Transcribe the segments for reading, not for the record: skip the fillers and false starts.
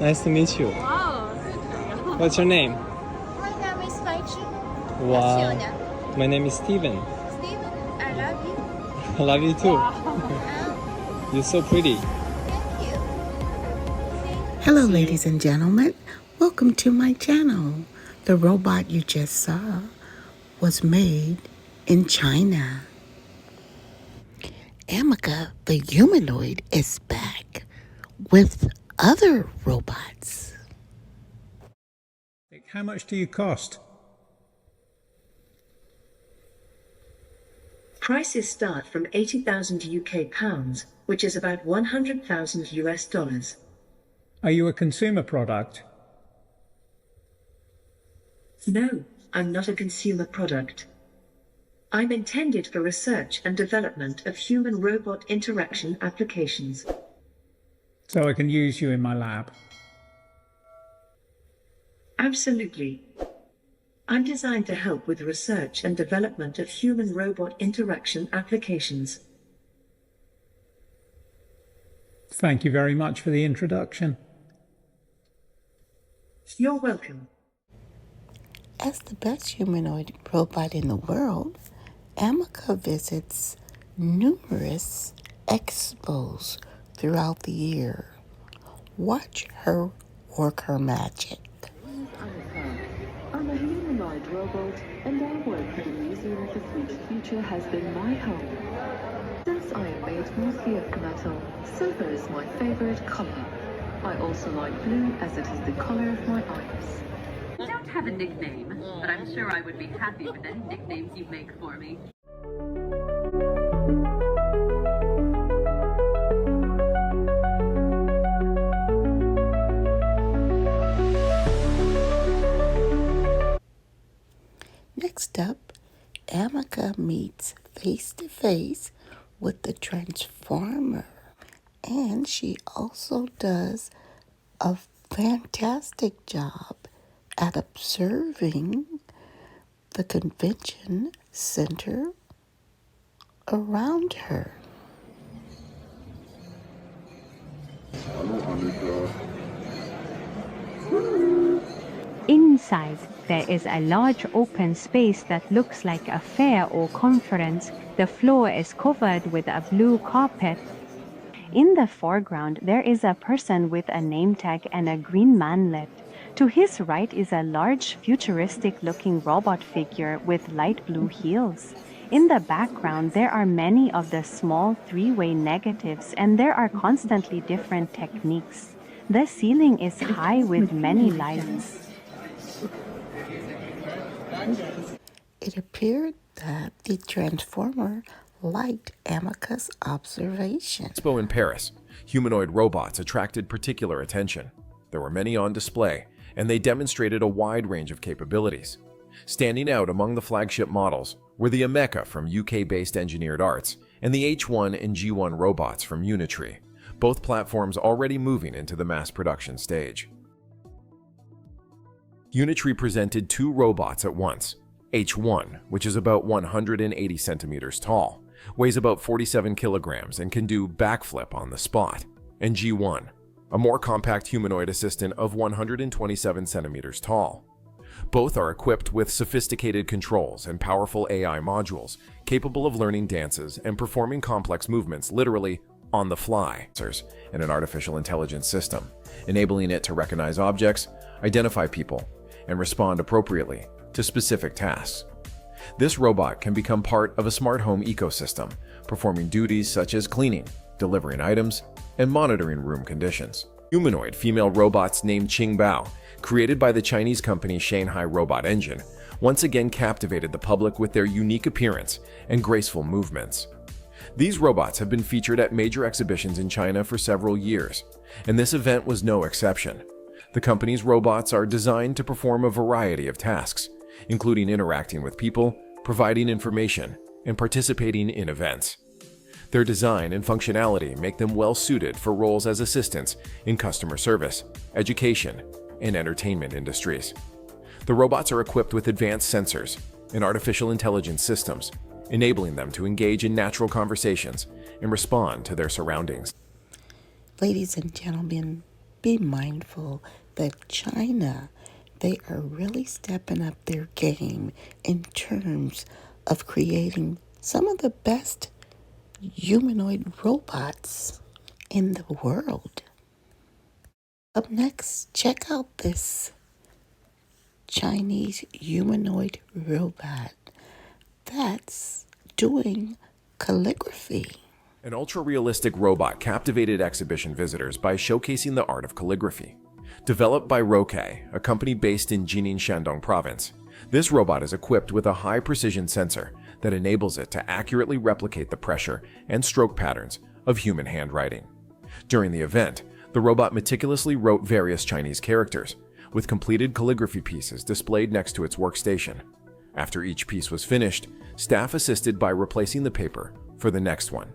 Nice to meet you. Wow. What's your name? My name is Faichi. What's your Wow. name? My name is Steven. Steven, I love you. I love you too. You're so pretty. Thank you. Hello, ladies and gentlemen. Welcome to my channel. The robot you just saw was made in China. Ameca, the humanoid, is back with other robots. How much do you cost? Prices start from 80,000 UK pounds, which is about 100,000 US dollars. Are you a consumer product? No, I'm not a consumer product. I'm intended for research and development of human-robot interaction applications. So I can use you in my lab? Absolutely. I'm designed to help with research and development of human-robot interaction applications. Thank you very much for the introduction. You're welcome. As the best humanoid robot in the world, Ameca visits numerous expos throughout the year. Watch her work her magic. I'm a humanoid robot, and I work at the Museum of the Future has been my home. Since I am made mostly of metal, silver is my favorite color. I also like blue as it is the color of my eyes. I don't have a nickname, but I'm sure I would be happy with any nicknames you make for me. Next up, Ameca meets face-to-face with the Transformer. And she also does a fantastic job at observing the convention center around her. Inside, there is a large open space that looks like a fair or conference. The floor is covered with a blue carpet. In the foreground, there is a person with a name tag and a green manlet. To his right is a large, futuristic-looking robot figure with light blue heels. In the background, there are many of the small three-way negatives, and there are constantly different techniques. The ceiling is high with many lights. It appeared that the Transformer liked Ameca's observation. Expo in Paris, humanoid robots attracted particular attention. There were many on display, and they demonstrated a wide range of capabilities. Standing out among the flagship models were the Ameca from UK-based Engineered Arts and the H1 and G1 robots from Unitree, both platforms already moving into the mass production stage. Unitree presented two robots at once. H1, which is about 180 centimeters tall, weighs about 47 kilograms and can do backflip on the spot, and G1, a more compact humanoid assistant of 127 centimeters tall. Both are equipped with sophisticated controls and powerful AI modules, capable of learning dances and performing complex movements literally on the fly, and an artificial intelligence system, enabling it to recognize objects, identify people, and respond appropriately to specific tasks. This robot can become part of a smart home ecosystem, performing duties such as cleaning, delivering items, and monitoring room conditions. Humanoid female robots named Qingbao, created by the Chinese company Shanghai Robot Engine, once again captivated the public with their unique appearance and graceful movements. These robots have been featured at major exhibitions in China for several years, and this event was no exception. The company's robots are designed to perform a variety of tasks, including interacting with people, providing information, and participating in events. Their design and functionality make them well-suited for roles as assistants in customer service, education, and entertainment industries. The robots are equipped with advanced sensors and artificial intelligence systems, enabling them to engage in natural conversations and respond to their surroundings. Ladies and gentlemen, be mindful that China, they are really stepping up their game in terms of creating some of the best humanoid robots in the world. Up next, check out this Chinese humanoid robot that's doing calligraphy. An ultra-realistic robot captivated exhibition visitors by showcasing the art of calligraphy. Developed by Roke, a company based in Jining, Shandong Province, this robot is equipped with a high-precision sensor that enables it to accurately replicate the pressure and stroke patterns of human handwriting. During the event, the robot meticulously wrote various Chinese characters, with completed calligraphy pieces displayed next to its workstation. After each piece was finished, staff assisted by replacing the paper for the next one.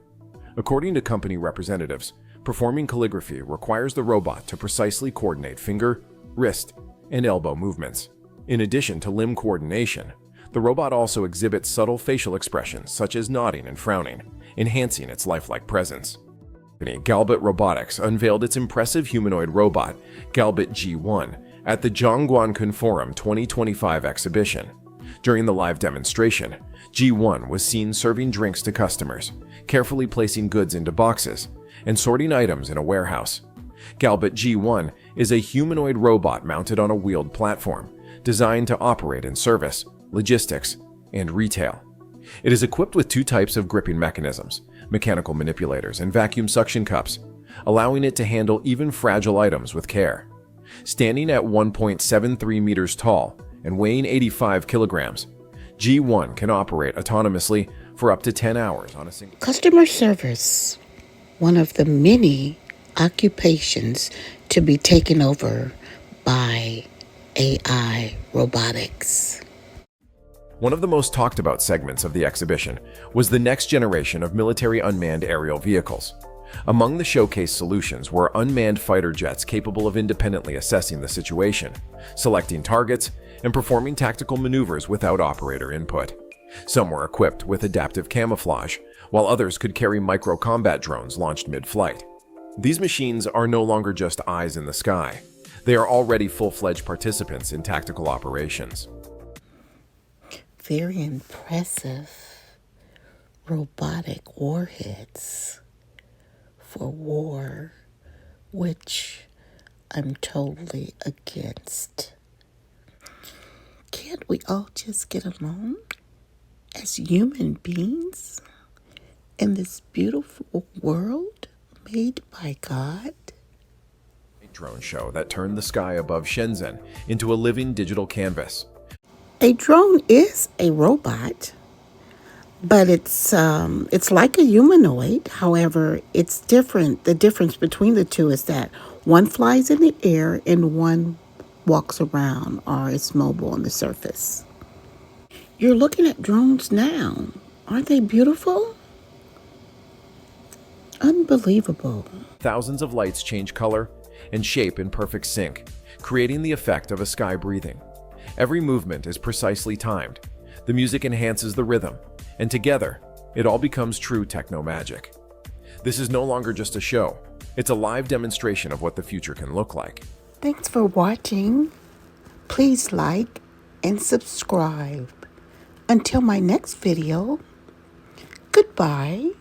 According to company representatives, performing calligraphy requires the robot to precisely coordinate finger, wrist, and elbow movements. In addition to limb coordination, the robot also exhibits subtle facial expressions such as nodding and frowning, enhancing its lifelike presence. Galbot Robotics unveiled its impressive humanoid robot, Galbot G1, at the Zhongguancun Forum 2025 exhibition. During the live demonstration, G1 was seen serving drinks to customers, carefully placing goods into boxes, and sorting items in a warehouse. Galbot G1 is a humanoid robot mounted on a wheeled platform, designed to operate in service, logistics, and retail. It is equipped with two types of gripping mechanisms, mechanical manipulators and vacuum suction cups, allowing it to handle even fragile items with care. Standing at 1.73 meters tall and weighing 85 kilograms, G1 can operate autonomously for up to 10 hours on a single... Customer service, one of the many occupations to be taken over by AI robotics. One of the most talked about segments of the exhibition was the next generation of military unmanned aerial vehicles. Among the showcase solutions were unmanned fighter jets capable of independently assessing the situation, selecting targets, and performing tactical maneuvers without operator input. Some were equipped with adaptive camouflage, while others could carry micro-combat drones launched mid-flight. These machines are no longer just eyes in the sky. They are already full-fledged participants in tactical operations. Very impressive robotic warheads for war, which I'm totally against. Can't we all just get along as human beings in this beautiful world made by God? A drone show that turned the sky above Shenzhen into a living digital canvas. A drone is a robot, but it's like a humanoid. However, it's different. The difference between the two is that one flies in the air and one walks around or is mobile on the surface. You're looking at drones now. Aren't they beautiful? Unbelievable. Thousands of lights change color and shape in perfect sync, creating the effect of a sky breathing. Every movement is precisely timed. The music enhances the rhythm, and together, it all becomes true techno magic. This is no longer just a show. It's a live demonstration of what the future can look like. Thanks for watching. Please like and subscribe. Until my next video, goodbye.